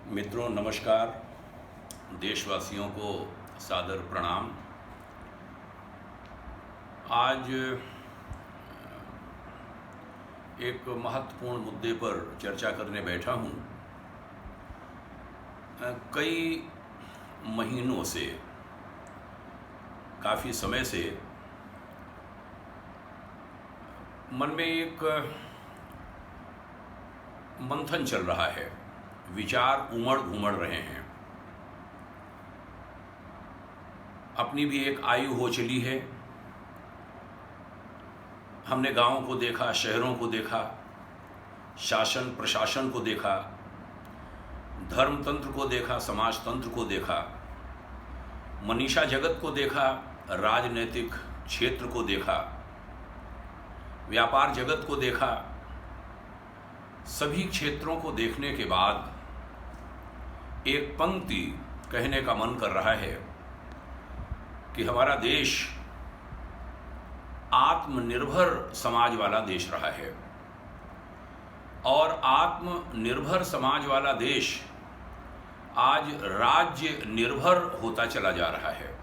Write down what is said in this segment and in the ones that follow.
मित्रों नमस्कार, देशवासियों को सादर प्रणाम। आज एक महत्वपूर्ण मुद्दे पर चर्चा करने बैठा हूँ। कई महीनों से, काफ़ी समय से मन में एक मंथन चल रहा है, विचार उमड़ घुमड़ रहे हैं। अपनी भी एक आयु हो चली है। हमने गांवों को देखा, शहरों को देखा, शासन प्रशासन को देखा, धर्मतंत्र को देखा, समाजतंत्र को देखा, मनीषा जगत को देखा, राजनीतिक क्षेत्र को देखा, व्यापार जगत को देखा। सभी क्षेत्रों को देखने के बाद एक पंक्ति कहने का मन कर रहा है कि हमारा देश आत्मनिर्भर समाज वाला देश रहा है और आत्मनिर्भर समाज वाला देश आज राज्य निर्भर होता चला जा रहा है।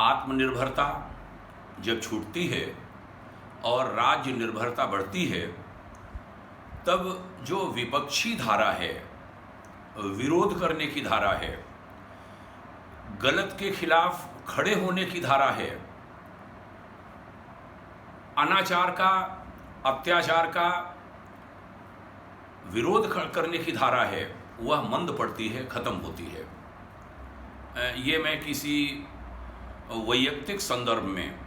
आत्मनिर्भरता जब छूटती है और राज्य निर्भरता बढ़ती है, तब जो विपक्षी धारा है, विरोध करने की धारा है, गलत के खिलाफ खड़े होने की धारा है, अनाचार का, अत्याचार का विरोध करने की धारा है, वह मंद पड़ती है, खत्म होती है। ये मैं किसी वैयक्तिक संदर्भ में,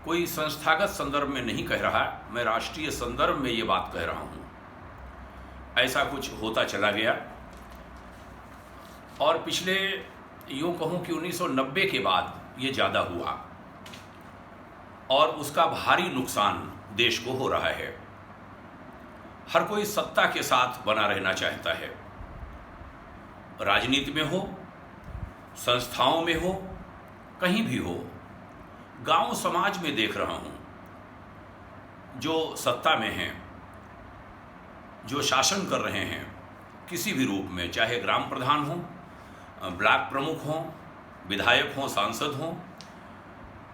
कोई संस्थागत संदर्भ में नहीं कह रहा, मैं राष्ट्रीय संदर्भ में ये बात कह रहा हूँ। ऐसा कुछ होता चला गया और पिछले यूँ कहूँ कि 1990 के बाद ये ज़्यादा हुआ और उसका भारी नुकसान देश को हो रहा है। हर कोई सत्ता के साथ बना रहना चाहता है, राजनीति में हो, संस्थाओं में हो, कहीं भी हो। गांव समाज में देख रहा हूं, जो सत्ता में हैं, जो शासन कर रहे हैं किसी भी रूप में, चाहे ग्राम प्रधान हो, ब्लॉक प्रमुख हों, विधायक हों, सांसद हों,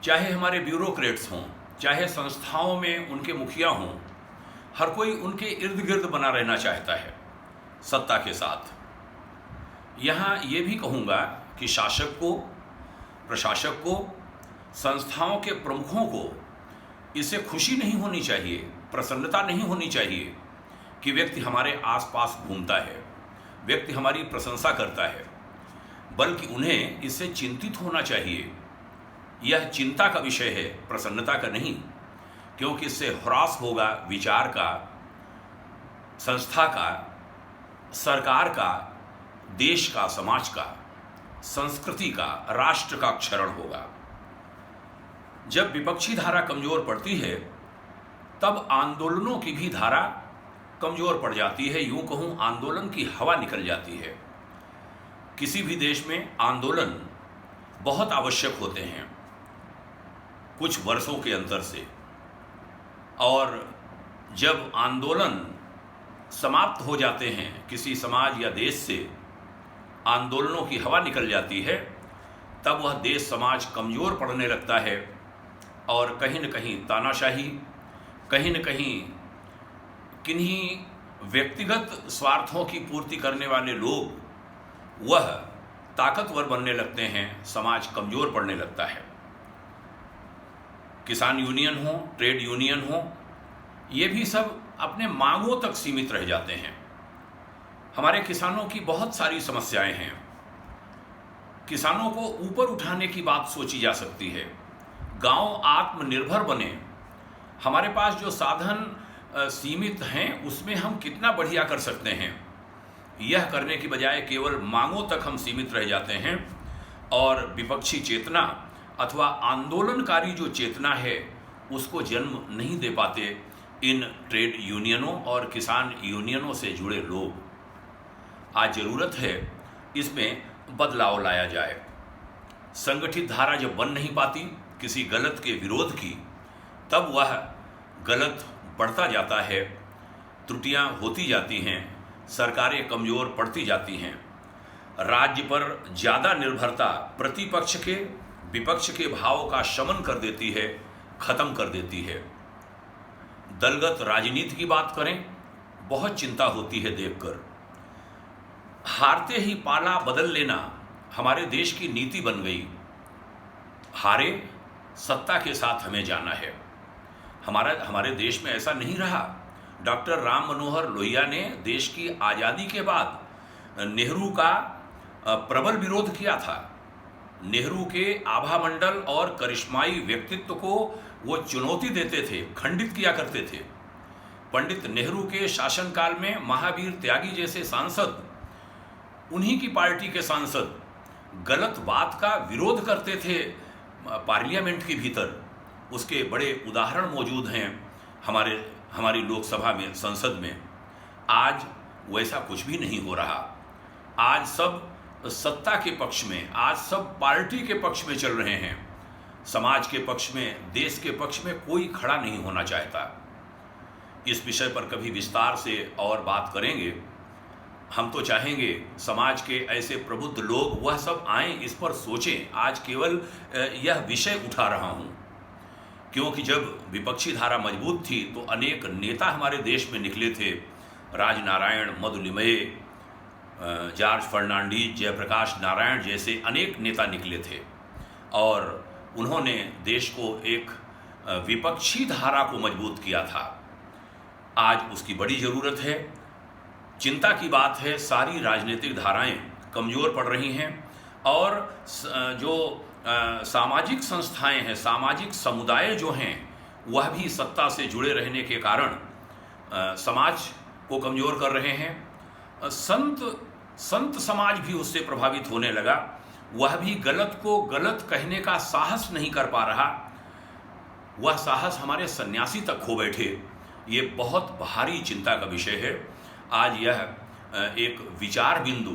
चाहे हमारे ब्यूरोक्रेट्स हों, चाहे संस्थाओं में उनके मुखिया हों, हर कोई उनके इर्द गिर्द बना रहना चाहता है सत्ता के साथ। यहाँ ये भी कहूँगा कि शासक को, प्रशासक को, संस्थाओं के प्रमुखों को इससे खुशी नहीं होनी चाहिए, प्रसन्नता नहीं होनी चाहिए कि व्यक्ति हमारे आसपास घूमता है, व्यक्ति हमारी प्रशंसा करता है, बल्कि उन्हें इससे चिंतित होना चाहिए। यह चिंता का विषय है, प्रसन्नता का नहीं, क्योंकि इससे ह्रास होगा विचार का, संस्था का, सरकार का, देश का, समाज का, संस्कृति का, राष्ट्र का क्षरण होगा। जब विपक्षी धारा कमजोर पड़ती है, तब आंदोलनों की भी धारा कमजोर पड़ जाती है। यूं कहूं, आंदोलन की हवा निकल जाती है। किसी भी देश में आंदोलन बहुत आवश्यक होते हैं कुछ वर्षों के अंतर से, और जब आंदोलन समाप्त हो जाते हैं किसी समाज या देश से, आंदोलनों की हवा निकल जाती है, तब वह देश समाज कमजोर पड़ने लगता है और कहीं न कहीं तानाशाही, कहीं न कहीं किन्हीं व्यक्तिगत स्वार्थों की पूर्ति करने वाले लोग वह ताकतवर बनने लगते हैं, समाज कमजोर पड़ने लगता है। किसान यूनियन हो, ट्रेड यूनियन हो, ये भी सब अपने मांगों तक सीमित रह जाते हैं। हमारे किसानों की बहुत सारी समस्याएं हैं। किसानों को ऊपर उठाने की बात सोची जा सकती है, गांव आत्मनिर्भर बने। हमारे पास जो साधन सीमित हैं, उसमें हम कितना बढ़िया कर सकते हैं, यह करने की बजाय केवल मांगों तक हम सीमित रह जाते हैं और विपक्षी चेतना अथवा आंदोलनकारी जो चेतना है उसको जन्म नहीं दे पाते इन ट्रेड यूनियनों और किसान यूनियनों से जुड़े लोग। आज ज़रूरत है इसमें बदलाव लाया जाए। संगठित धारा जब बन नहीं पाती किसी गलत के विरोध की, तब वह गलत बढ़ता जाता है, त्रुटियां होती जाती हैं, सरकारें कमजोर पड़ती जाती हैं। राज्य पर ज़्यादा निर्भरता प्रतिपक्ष के विपक्ष के भाव का शमन कर देती है, खत्म कर देती है। दलगत राजनीति की बात करें, बहुत चिंता होती है देखकर। हारते ही पाला बदल लेना हमारे देश की नीति बन गई। हारे सत्ता के साथ हमें जाना है। हमारे देश में ऐसा नहीं रहा। डॉक्टर राम मनोहर लोहिया ने देश की आज़ादी के बाद नेहरू का प्रबल विरोध किया था। नेहरू के आभा मंडल और करिश्माई व्यक्तित्व को वो चुनौती देते थे, खंडित किया करते थे। पंडित नेहरू के शासनकाल में महावीर त्यागी जैसे सांसद, उन्हीं की पार्टी के सांसद गलत बात का विरोध करते थे पार्लियामेंट के भीतर। उसके बड़े उदाहरण मौजूद हैं हमारी लोकसभा में, संसद में। आज वैसा कुछ भी नहीं हो रहा। आज सब सत्ता के पक्ष में, आज सब पार्टी के पक्ष में चल रहे हैं। समाज के पक्ष में, देश के पक्ष में कोई खड़ा नहीं होना चाहता। इस विषय पर कभी विस्तार से और बात करेंगे। हम तो चाहेंगे समाज के ऐसे प्रबुद्ध लोग वह सब आएं, इस पर सोचें। आज केवल यह विषय उठा रहा हूं क्योंकि जब विपक्षी धारा मजबूत थी तो अनेक नेता हमारे देश में निकले थे। राजनारायण, मधुलिमये, जॉर्ज फर्नांडीज, जयप्रकाश नारायण जैसे अनेक नेता निकले थे और उन्होंने देश को एक विपक्षी धारा को मजबूत किया था। आज उसकी बड़ी ज़रूरत है। चिंता की बात है, सारी राजनीतिक धाराएं कमज़ोर पड़ रही हैं और जो सामाजिक संस्थाएं हैं, सामाजिक समुदाय जो हैं, वह भी सत्ता से जुड़े रहने के कारण समाज को कमज़ोर कर रहे हैं। संत समाज भी उससे प्रभावित होने लगा। वह भी गलत को गलत कहने का साहस नहीं कर पा रहा। वह साहस हमारे सन्यासी तक खो बैठे। ये बहुत भारी चिंता का विषय है। आज यह एक विचार बिंदु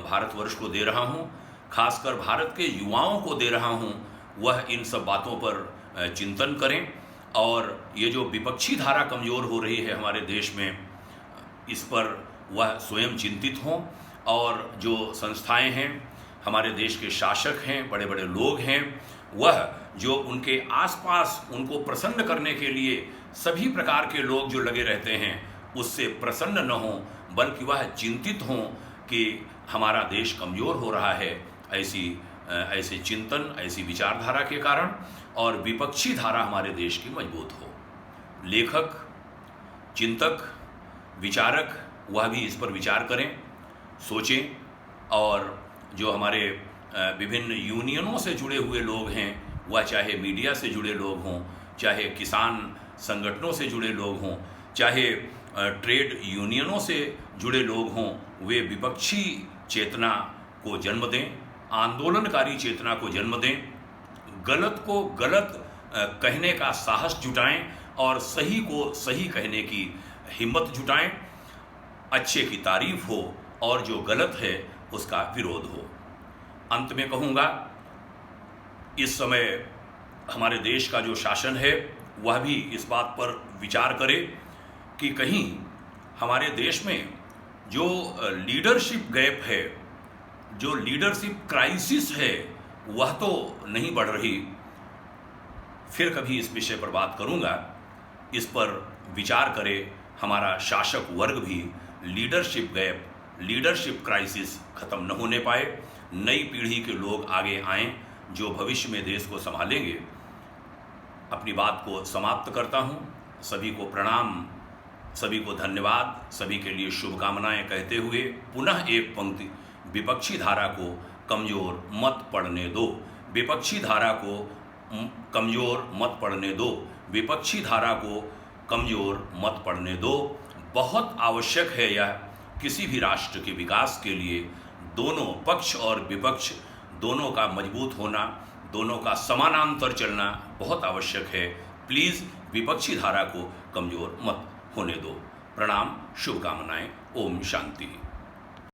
भारतवर्ष को दे रहा हूँ, खासकर भारत के युवाओं को दे रहा हूँ। वह इन सब बातों पर चिंतन करें और ये जो विपक्षी धारा कमज़ोर हो रही है हमारे देश में, इस पर वह स्वयं चिंतित हों। और जो संस्थाएं हैं, हमारे देश के शासक हैं, बड़े बड़े लोग हैं, वह जो उनके आसपास उनको प्रसन्न करने के लिए सभी प्रकार के लोग जो लगे रहते हैं, उससे प्रसन्न न हों, बल्कि वह चिंतित हों कि हमारा देश कमज़ोर हो रहा है। ऐसे चिंतन, ऐसी विचारधारा के कारण, और विपक्षी धारा हमारे देश की मजबूत हो। लेखक, चिंतक, विचारक वह भी इस पर विचार करें, सोचें। और जो हमारे विभिन्न यूनियनों से जुड़े हुए लोग हैं, वह चाहे मीडिया से जुड़े लोग हों, चाहे किसान संगठनों से जुड़े लोग हों, चाहे ट्रेड यूनियनों से जुड़े लोग हों, वे विपक्षी चेतना को जन्म दें, आंदोलनकारी चेतना को जन्म दें, गलत को गलत कहने का साहस जुटाएं और सही को सही कहने की हिम्मत जुटाएं। अच्छे की तारीफ हो और जो गलत है उसका विरोध हो। अंत में कहूँगा, इस समय हमारे देश का जो शासन है वह भी इस बात पर विचार करे कि कहीं हमारे देश में जो लीडरशिप गैप है, जो लीडरशिप क्राइसिस है, वह तो नहीं बढ़ रही। फिर कभी इस विषय पर बात करूँगा। इस पर विचार करे हमारा शासक वर्ग भी, लीडरशिप गैप, लीडरशिप क्राइसिस खत्म न होने पाए। नई पीढ़ी के लोग आगे आएं जो भविष्य में देश को संभालेंगे। अपनी बात को समाप्त करता हूं। सभी को प्रणाम, सभी को धन्यवाद, सभी के लिए शुभकामनाएं कहते हुए पुनः एक पंक्ति, विपक्षी धारा को कमज़ोर मत पड़ने दो, विपक्षी धारा को कमज़ोर मत पड़ने दो, विपक्षी धारा को कमज़ोर मत पड़ने दो। बहुत आवश्यक है यह किसी भी राष्ट्र के विकास के लिए। दोनों पक्ष और विपक्ष दोनों का मजबूत होना, दोनों का समानांतर चलना बहुत आवश्यक है। प्लीज़ विपक्षी धारा को कमज़ोर मत होने दो। प्रणाम, शुभकामनाएं। ओम शांति।